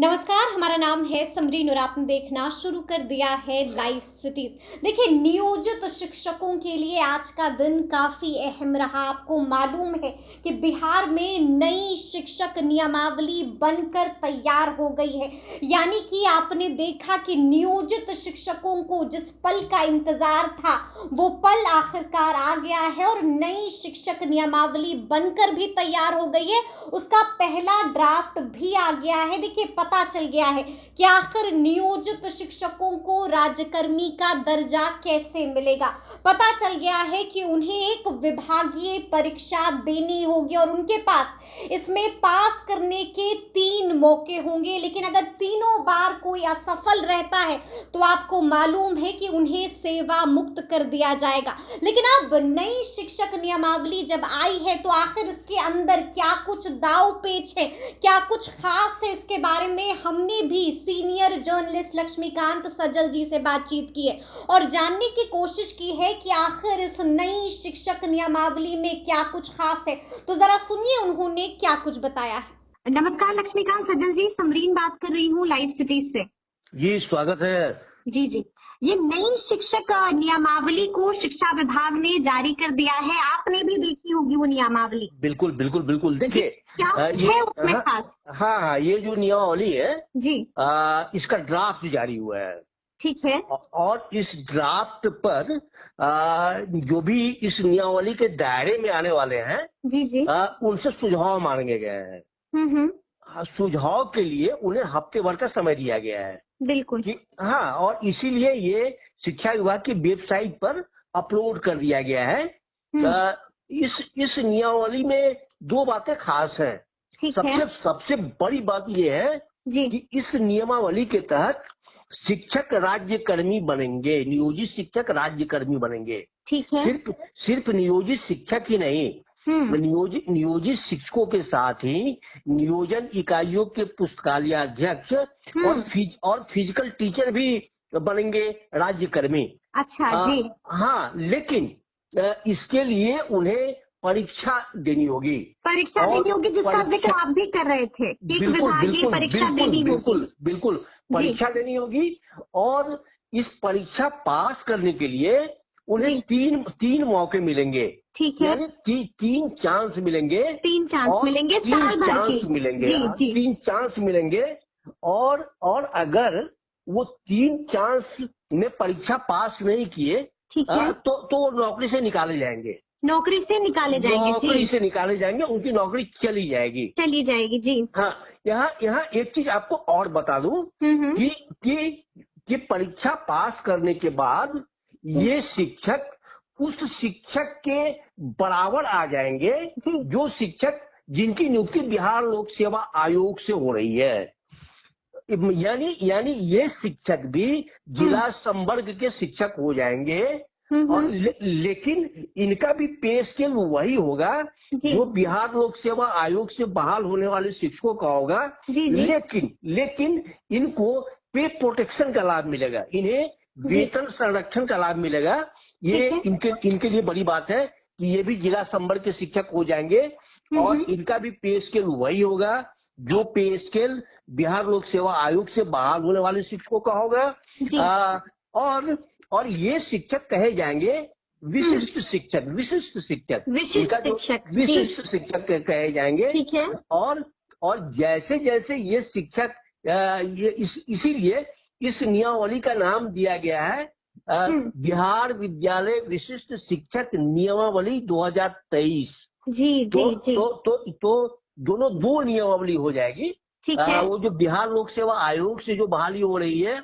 नमस्कार, हमारा नाम है समरीन और आपने देखना शुरू कर दिया है लाइव सिटीज। देखिए, नियोजित शिक्षकों के लिए आज का दिन काफी अहम रहा। आपको मालूम है कि बिहार में नई शिक्षक नियमावली बनकर तैयार हो गई है। यानी कि आपने देखा कि नियोजित शिक्षकों को जिस पल का इंतजार था वो पल आखिरकार आ गया है और नई शिक्षक नियमावली बनकर भी तैयार हो गई है। उसका पहला ड्राफ्ट भी आ गया है। देखिए, पता चल गया है कि आखिर नियोजित शिक्षकों को राज्यकर्मी का दर्जा कैसे मिलेगा। पता चल गया है कि उन्हें एक विभागीय परीक्षा देनी होगी और उनके पास इसमें पास करने के 3 मौके होंगे। लेकिन अगर तीनों बार कोई असफल रहता है तो आपको मालूम है कि उन्हें सेवा मुक्त कर दिया जाएगा। लेकिन अब नई शिक्षक नियमावली जब आई है तो आखिर इसके अंदर क्या कुछ दाव पेच है, क्या कुछ खास है, इसके बारे में हमने भी सीनियर जर्नलिस्ट लक्ष्मीकांत सज्जल जी से बातचीत की है और जानने की कोशिश की है कि आखिर इस नई शिक्षक नियमावली में क्या कुछ खास है। तो जरा सुनिए उन्होंने क्या कुछ बताया है। नमस्कार लक्ष्मीकांत सज्जल जी, समरीन बात कर रही हूँ लाइव सिटीज से। जी स्वागत है। जी, ये नई शिक्षक नियमावली को शिक्षा विभाग ने जारी कर दिया है। आपने भी देखी होगी वो नियमावली। बिल्कुल बिल्कुल बिल्कुल। देखिए क्या है उसमें खास? हाँ, ये जो नियमावली है जी, इसका ड्राफ्ट जारी हुआ है। ठीक है। और इस ड्राफ्ट पर जो भी इस नियमावली के दायरे में आने वाले हैं जी, उनसे सुझाव मांगे गए हैं। हम्म, सुझाव के लिए उन्हें हफ्ते भर का समय दिया गया है बिल्कुल। कि हाँ, और इसीलिए ये शिक्षा विभाग की वेबसाइट पर अपलोड कर दिया गया है। इस नियमावली में 2 बातें खास हैं। ठीक है सबसे बड़ी बात ये है जी, कि इस नियमावली के तहत शिक्षक राज्यकर्मी बनेंगे, नियोजित शिक्षक राज्यकर्मी बनेंगे। ठीक है। सिर्फ नियोजित शिक्षक ही नहीं, नियोजित शिक्षकों के साथ ही नियोजन इकाइयों के पुस्तकालयाध्यक्ष और फिजिकल टीचर भी बनेंगे राज्यकर्मी। अच्छा जी। हाँ, लेकिन इसके लिए उन्हें परीक्षा देनी होगी। परीक्षा देनी होगी जिसका जिक्र आप भी कर रहे थे। एक विभागीय परीक्षा देनी होगी। बिल्कुल परीक्षा देनी होगी और इस परीक्षा पास करने के लिए उन्हें 3 मौके मिलेंगे। ठीक है, यानी 3 चांस मिलेंगे। 3 चांस मिलेंगे, साल भर की। 3 चांस मिलेंगे और अगर वो 3 चांस में परीक्षा पास नहीं किए ठीक है, तो नौकरी से निकाले जाएंगे। नौकरी से निकाले जाएंगे, उनकी नौकरी चली जाएगी जी। हाँ, यहाँ एक चीज आपको और बता दूं कि परीक्षा पास करने के बाद ये शिक्षक उस शिक्षक के बराबर आ जाएंगे जो शिक्षक जिनकी नियुक्ति बिहार लोक सेवा आयोग से हो रही है। यानी ये शिक्षक भी जिला संवर्ग के शिक्षक हो जाएंगे। और लेकिन इनका भी पे स्केल वही होगा जो बिहार लोक सेवा आयोग से बहाल होने वाले शिक्षकों का होगा। लेकिन इनको पे प्रोटेक्शन का लाभ मिलेगा, इन्हें वेतन संरक्षण का लाभ मिलेगा। ये इनके लिए बड़ी बात है कि ये भी जिला संवर्ग के शिक्षक हो जाएंगे और इनका भी पे स्केल वही होगा जो पे स्केल बिहार लोक सेवा आयोग से बहाल होने वाले शिक्षकों का होगा। और ये शिक्षक कहे जाएंगे विशिष्ट शिक्षक कहे जाएंगे। ठीक है। और जैसे जैसे ये शिक्षक इसीलिए इस नियमावली का नाम दिया गया है बिहार विद्यालय विशिष्ट शिक्षक नियमावली 2023। तो दोनों 2 नियमावली हो जाएगी। ठीक है। वो जो बिहार लोक सेवा आयोग से जो बहाली हो रही है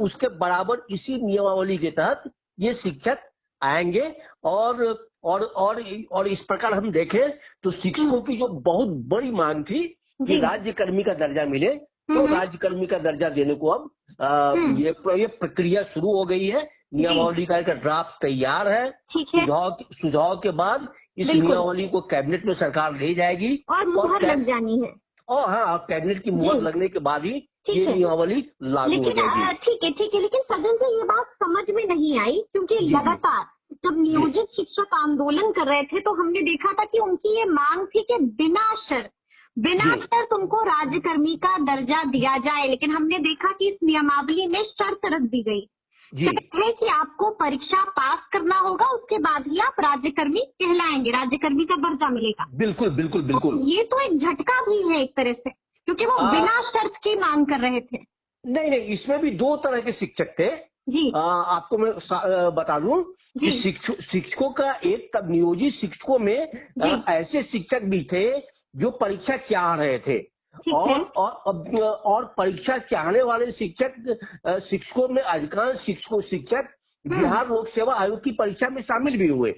उसके बराबर इसी नियमावली के तहत ये शिक्षक आएंगे। और इस प्रकार हम देखें तो शिक्षकों की जो बहुत बड़ी मांग थी कि राज्यकर्मी का दर्जा मिले, तो राज्यकर्मी का दर्जा देने को अब ये प्रक्रिया शुरू हो गई है। नियमावली का एक ड्राफ्ट तैयार है। सुझाव के बाद इस नियमावली को कैबिनेट में सरकार ले जाएगी और मुहर लग जानी है। और हाँ, कैबिनेट की मुहर लगने के बाद ही ये नियमावली लागू हो जाएगी। ठीक है। लेकिन सदन से ये बात समझ में नहीं आई क्योंकि लगातार जब नियोजित शिक्षक आंदोलन कर रहे थे तो हमने देखा था कि उनकी ये मांग थी कि बिना शर्त बिना जी शर्त उनको राज्यकर्मी का दर्जा दिया जाए, लेकिन हमने देखा कि इस नियमावली में शर्त रख दी गई। जी शर्त है कि आपको परीक्षा पास करना होगा, उसके बाद ही आप राज्यकर्मी कहलाएंगे, राज्यकर्मी का दर्जा मिलेगा। बिल्कुल बिल्कुल बिल्कुल। ये तो एक झटका भी है एक तरह से, क्योंकि वो बिना शर्त की मांग कर रहे थे। नहीं नहीं, इसमें भी दो तरह के शिक्षक थे। जी आपको मैं बता दूं कि जी शिक्षकों का एक तब नियोजित शिक्षकों में जी ऐसे शिक्षक भी थे जो परीक्षा चाह रहे थे, ठीक और है। और परीक्षा चाहने वाले शिक्षकों में अधिकांश शिक्षक बिहार लोक सेवा आयोग की परीक्षा में शामिल भी हुए।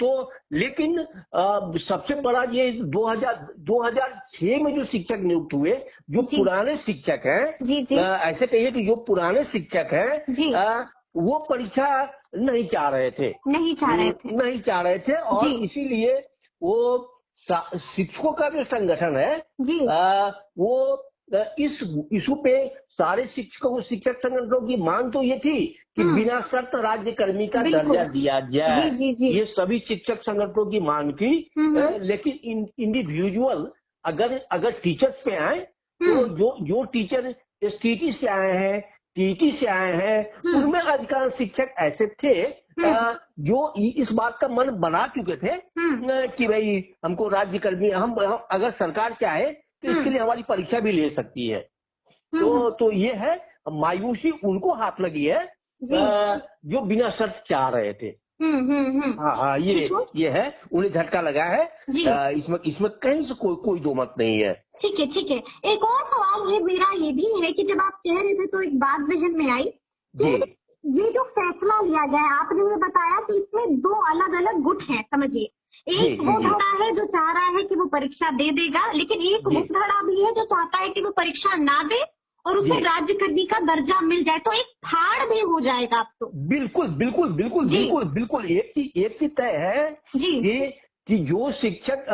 तो लेकिन सबसे बड़ा ये 2006 में जो शिक्षक नियुक्त हुए, जो जी पुराने शिक्षक हैं, जी जी ऐसे कहिए कि जो पुराने शिक्षक जी हैं, वो परीक्षा नहीं चाह रहे थे, नहीं चाह रहे थे। नहीं चाह रहे थे, और जी इसीलिए वो शिक्षकों का जो संगठन है, जी वो इस इशू पे सारे शिक्षक संगठनों की मांग तो ये थी कि बिना शर्त राज्यकर्मी का बिल्कुल। दर्जा दिया जाए। जी जी जी ये सभी शिक्षक संगठनों की मांग थी। लेकिन इंडिविजुअल अगर टीचर्स पे आए, तो जो टीचर एसटीटी से आए हैं, टीटी से आए हैं, उनमें अधिकांश शिक्षक ऐसे थे जो इस बात का मन बना चुके थे कि भाई हमको राज्यकर्मी, हम अगर सरकार चाहे तो इसके लिए हमारी परीक्षा भी ले सकती है। तो ये है, मायूसी उनको हाथ लगी है जो बिना शर्त चाह रहे थे। हाँ हाँ, ये है, उन्हें झटका लगा है। जी। इसमें कहीं से कोई दो मत नहीं है। ठीक है ठीक है। एक और सवाल है मेरा ये भी है कि जब आप कह रहे थे तो एक बात जहन में आई कि जी ये जो फैसला लिया गया है, आपने ये बताया कि इसमें दो अलग अलग गुट हैं, समझिए। एक जी वो जी धड़ा है जो चाह रहा है कि वो परीक्षा दे देगा, लेकिन एक जी वो धड़ा भी है जो चाहता है कि वो परीक्षा ना दे और उसे जी राज्यकर्मी का दर्जा मिल जाए, तो एक फाड़ भी हो जाएगा अब तो। बिल्कुल बिल्कुल बिल्कुल जी। बिल्कुल बिल्कुल। एक चीज तय है जी कि जो शिक्षक,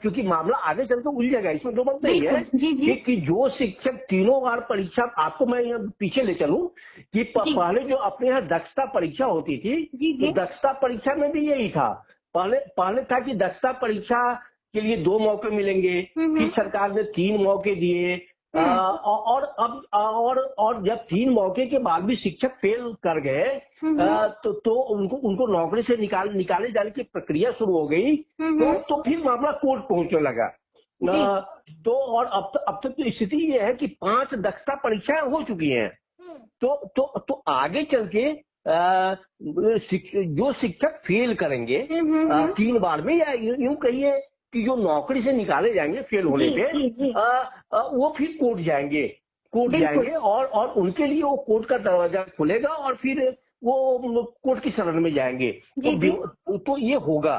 क्योंकि मामला आगे चल के उलझेगा, इसमें दो बात नहीं है। बिल्कुल। जी जी कि जो शिक्षक तीनों बार परीक्षा, आपको मैं यहाँ पीछे ले चलूं कि जी पहले जो अपने यहाँ दक्षता परीक्षा होती थी, जी जी तो दक्षता परीक्षा में भी यही था। पहले था कि दक्षता परीक्षा के लिए 2 मौके मिलेंगे, फिर सरकार ने 3 मौके दिए, और अब और जब 3 मौके के बाद भी शिक्षक फेल कर गए, तो उनको नौकरी से निकाले जाने की प्रक्रिया शुरू हो गई। तो फिर मामला कोर्ट पहुंचने लगा। तो और अब तक तो स्थिति ये है कि 5 दक्षता परीक्षाएं हो चुकी हैं। तो आगे चल के जो शिक्षक फेल करेंगे 3 बार में, या यूं कहिए कि जो नौकरी से निकाले जाएंगे फेल होने पे, वो फिर कोर्ट जाएंगे, और उनके लिए वो कोर्ट का दरवाजा खुलेगा, और फिर वो कोर्ट की शरण में जाएंगे। तो ये होगा।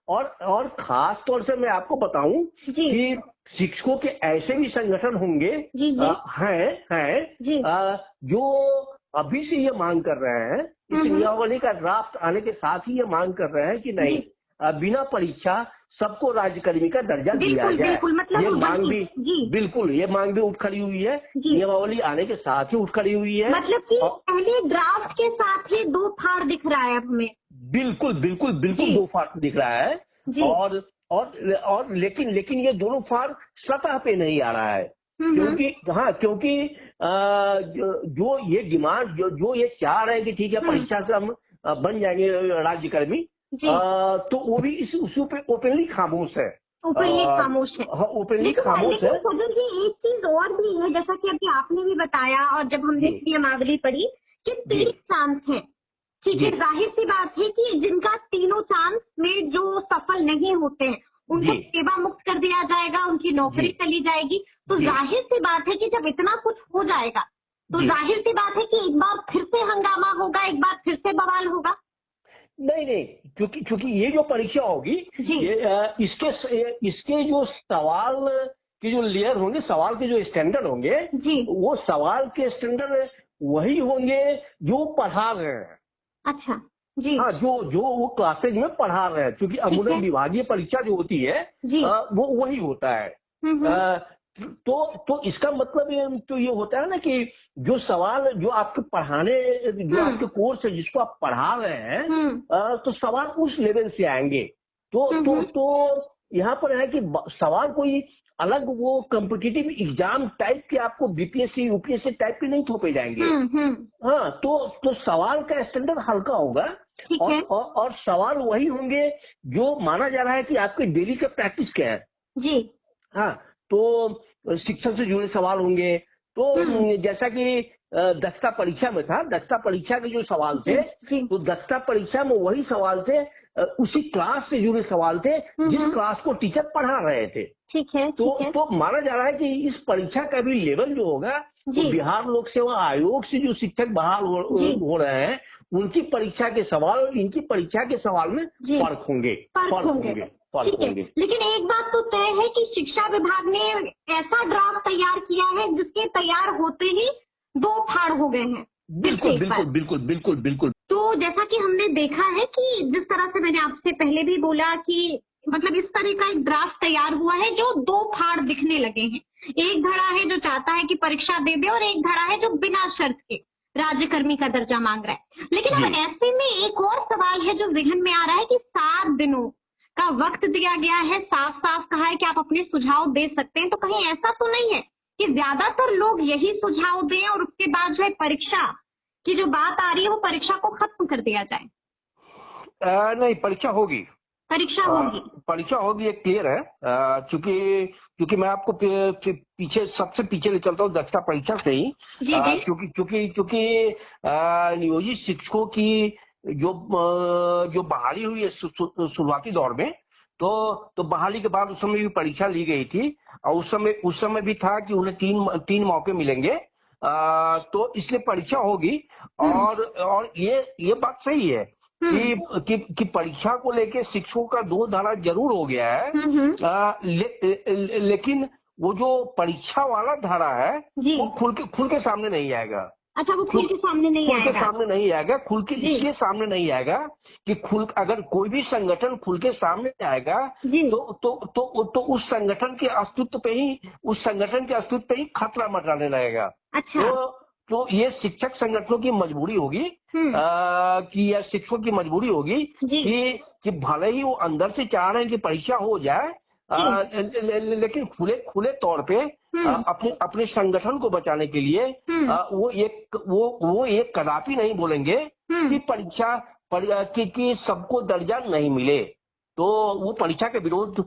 और खास तौर से मैं आपको बताऊं कि शिक्षकों के ऐसे भी संगठन होंगे, हैं जो अभी से ये मांग कर रहे हैं, इस नियमावली का ड्राफ्ट आने के साथ ही ये मांग कर रहे हैं कि नहीं, बिना परीक्षा सबको राज्यकर्मी का दर्जा दिया जाए। बिल्कुल, मतलब ये मांग भी बिल्कुल, ये मांग भी उठ खड़ी हुई है, नियमावली आने के साथ ही उठ खड़ी हुई है। मतलब कि पहले ड्राफ्ट के साथ ही 2 फाड़ दिख रहा है अब हमें। बिल्कुल 2 फाड़ दिख रहा है। और लेकिन ये दोनों फाड़ सतह पे नहीं आ रहा है, क्योंकि जो ये डिमांड, जो ये चाह रहे हैं कि ठीक है परीक्षा से हम बन जाएंगे राज्यकर्मी, तो वो भी इस इशू पे ओपनली खामोश है। ओपनली खामोश है। ओपनली खामोश है। सदर जी, एक चीज और भी है, जैसा कि अभी आपने भी बताया और जब हमने नियमावली पढ़ी कि 3 चांस हैं। ठीक है, जाहिर सी बात है कि जिनका तीनों चांस में जो सफल नहीं होते हैं उनको सेवा मुक्त कर दिया जाएगा, उनकी नौकरी चली जाएगी। तो जाहिर सी बात है कि जब इतना कुछ हो जाएगा तो जाहिर सी बात है कि एक बार फिर से हंगामा होगा, एक बार फिर से बवाल होगा। नहीं, क्योंकि ये जो परीक्षा होगी, इसके जो सवाल के जो लेयर होंगे, सवाल के जो स्टैंडर्ड होंगे, वो सवाल के स्टैंडर्ड वही होंगे जो पढ़ा रहे हैं। अच्छा जी। हाँ, जो वो क्लासेज में पढ़ा रहे हैं, क्योंकि अमूमन विभागीय परीक्षा जो होती है वो वही होता है। तो इसका मतलब तो ये होता है ना कि जो सवाल जो आपके पढ़ाने, जो आपके कोर्स है जिसको आप पढ़ा रहे हैं, तो सवाल उस लेवल से आएंगे। तो यहाँ पर है कि सवाल कोई अलग वो कॉम्पिटिटिव एग्जाम टाइप के आपको बीपीएससी यूपीएससी टाइप के नहीं थोपे जाएंगे। हाँ, तो सवाल का स्टैंडर्ड हल्का होगा और सवाल वही होंगे जो माना जा रहा है कि आपके डेली का प्रैक्टिस क्या है जी। हाँ, तो शिक्षण से जुड़े सवाल होंगे। तो जैसा कि दक्षता परीक्षा में था, दक्षता परीक्षा के जो सवाल थे तो दक्षता परीक्षा में वही सवाल थे, उसी क्लास से जुड़े सवाल थे जिस क्लास को टीचर पढ़ा रहे थे। ठीक है। तो माना जा रहा है कि इस परीक्षा का भी लेवल जो होगा तो बिहार लोक सेवा आयोग से जो शिक्षक बहाल हो रहे हैं उनकी परीक्षा के सवाल और इनकी परीक्षा के सवाल में फर्क होंगे। लेकिन एक बात तो तय है कि शिक्षा विभाग ने ऐसा ड्राफ्ट तैयार किया है जिसके तैयार होते ही 2 फाड़ हो गए हैं। बिल्कुल। तो जैसा कि हमने देखा है कि जिस तरह से मैंने आपसे पहले भी बोला कि मतलब इस तरह का एक ड्राफ्ट तैयार हुआ है जो 2 फाड़ दिखने लगे हैं। एक धड़ा है जो चाहता है कि परीक्षा दे दे और एक धड़ा है जो बिना शर्त के राज्यकर्मी का दर्जा मांग रहा है। लेकिन अब ऐसे में एक और सवाल है जो जहन में आ रहा है कि 7 दिनों का वक्त दिया गया है, साफ साफ कहा है कि आप अपने सुझाव दे सकते हैं। तो कहीं ऐसा तो नहीं है कि ज्यादातर लोग यही सुझाव दें और उसके बाद जो है परीक्षा की जो बात आ रही है वो परीक्षा को खत्म कर दिया जाए? नहीं, परीक्षा होगी। परीक्षा होगी, ये क्लियर है। क्योंकि मैं आपको सबसे पीछे ले चलता हूँ दक्षता परीक्षा से ही। क्योंकि नियोजित शिक्षकों की जो बहाली हुई है शुरुआती दौर में, तो बहाली के बाद उस समय भी परीक्षा ली गई थी और उस समय भी था कि उन्हें तीन मौके मिलेंगे। तो इसलिए परीक्षा होगी और ये बात सही है कि परीक्षा को लेके शिक्षकों का 2 धारा जरूर हो गया है। लेकिन वो जो परीक्षा वाला धारा है वो खुल के सामने नहीं आएगा। अच्छा, वो खुल के सामने नहीं आएगा। खुल के इसलिए सामने नहीं आएगा कि अगर कोई भी संगठन खुल के सामने आएगा तो उस संगठन के अस्तित्व पे ही खतरा मंडराने लगेगा। अच्छा। तो ये शिक्षक संगठनों की मजबूरी होगी कि या शिक्षकों की मजबूरी होगी कि भले ही वो अंदर से चाह रहे हैं कि परीक्षा हो जाए, लेकिन खुले तौर पे अपने संगठन को बचाने के लिए वो एक कदापि नहीं बोलेंगे कि परीक्षा कि सबको दर्जा नहीं मिले। तो वो परीक्षा के विरोध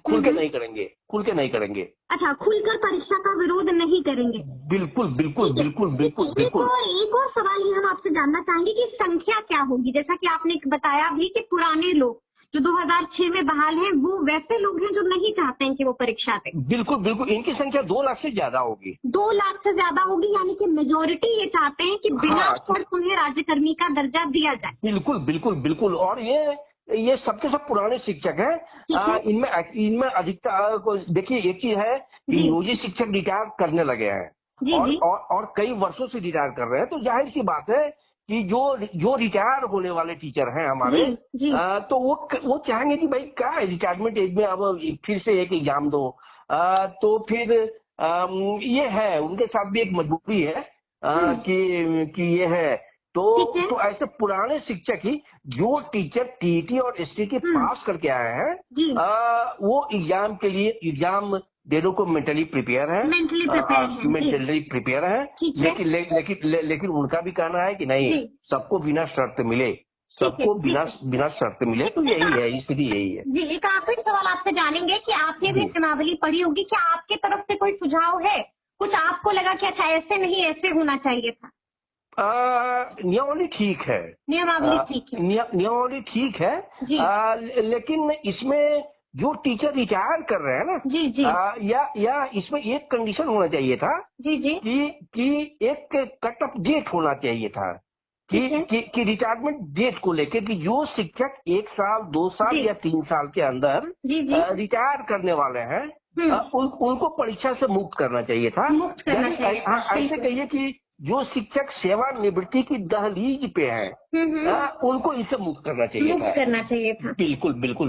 खुल के नहीं करेंगे। अच्छा, खुलकर परीक्षा का विरोध नहीं करेंगे। बिल्कुल। एक और सवाल ये हम आपसे जानना चाहेंगे कि संख्या क्या होगी। जैसा कि आपने बताया भी कि पुराने लोग जो 2006 में बहाल हैं वो वैसे लोग हैं जो नहीं चाहते हैं कि वो परीक्षा दें। बिल्कुल, इनकी संख्या 2 लाख से ज्यादा होगी। 2 लाख से ज्यादा होगी, यानी कि मेजोरिटी ये चाहते हैं कि बिना शर्त उन्हें राज्यकर्मी का दर्जा दिया जाए। बिल्कुल। और ये सबके सब पुराने शिक्षक हैं। इनमें अधिकता को देखिए, एक चीज है कि नियोजित शिक्षक रिटायर करने लगे हैं और कई वर्षों से रिटायर कर रहे हैं। तो जाहिर सी बात है कि जो रिटायर होने वाले टीचर हैं हमारे, तो वो चाहेंगे कि भाई क्या रिटायरमेंट एज में अब फिर से एक एग्जाम दो। तो फिर ये है, उनके साथ भी एक मजबूरी है कि ये है। तो ऐसे पुराने शिक्षक ही जो टीचर टीईटी और एसटीटी पास करके आए हैं, वो एग्जाम देने को मेंटली प्रिपेयर है। लेकिन उनका भी कहना है कि नहीं, सबको बिना शर्त मिले, बिना शर्त मिले। तो यही है, स्थिति यही है। जी, एक आखिरी सवाल आपसे जानेंगे कि आपने भी नियमावली पढ़ी होगी, क्या आपके तरफ से कोई सुझाव है? कुछ आपको लगा कि अच्छा ऐसे नहीं, ऐसे होना चाहिए था? नियमावली ठीक है। नियमावली ठीक है। लेकिन इसमें जो टीचर रिटायर कर रहे हैं ना, या इसमें एक कंडीशन होना चाहिए था कि एक कट ऑफ डेट होना चाहिए था कि रिटायरमेंट डेट को लेकर कि जो शिक्षक 1 साल 2 साल या 3 साल के अंदर रिटायर करने वाले हैं उनको परीक्षा से मुक्त करना चाहिए था। ऐसे कहिए कि जो शिक्षक सेवानिवृत्ति की दहलीज पे हैं, उनको इसे मुक्त करना चाहिए था। बिल्कुल।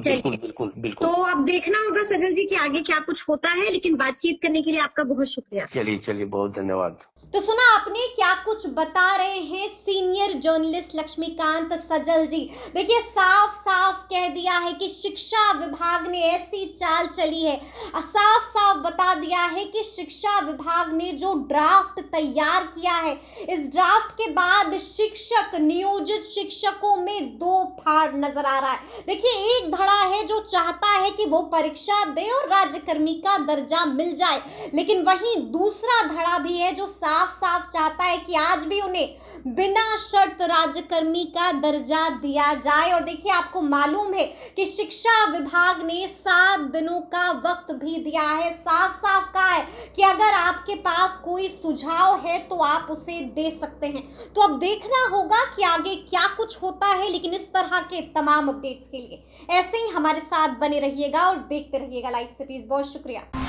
तो अब देखना होगा सजल जी कि आगे क्या कुछ होता है, लेकिन बातचीत करने के लिए आपका बहुत शुक्रिया। चलिए, बहुत धन्यवाद। तो सुना आपने क्या कुछ बता रहे हैं सीनियर जर्नलिस्ट लक्ष्मीकांत सजल जी। देखिए साफ साफ कह दिया है कि शिक्षा विभाग ने ऐसी चाल चली है, साफ साफ बता दिया है कि शिक्षा विभाग ने जो ड्राफ्ट तैयार किया है, इस ड्राफ्ट के बाद शिक्षक, नियोजित शिक्षकों में दो फाड़ नजर आ रहा है। देखिए एक धड़ा है जो चाहता है कि वो परीक्षा दे और राज्यकर्मी का दर्जा मिल जाए, लेकिन वहीं दूसरा धड़ा भी है जो साफ साफ चाहता है कि आज भी उन्हें बिना शर्त राज्यकर्मी का दर्जा दिया जाए। और देखिए आपको मालूम है कि शिक्षा विभाग ने 7 दिनों का वक्त भी दिया है, साफ साफ कहा है कि अगर आपके पास कोई सुझाव है तो आप उसे दे सकते हैं। तो अब देखना होगा कि आगे क्या कुछ होता है, लेकिन इस तरह के तमाम अपडेट्स के लिए ऐसे ही हमारे साथ बने रहिएगा और देखते रहिएगा लाइव सिटीज। बहुत शुक्रिया।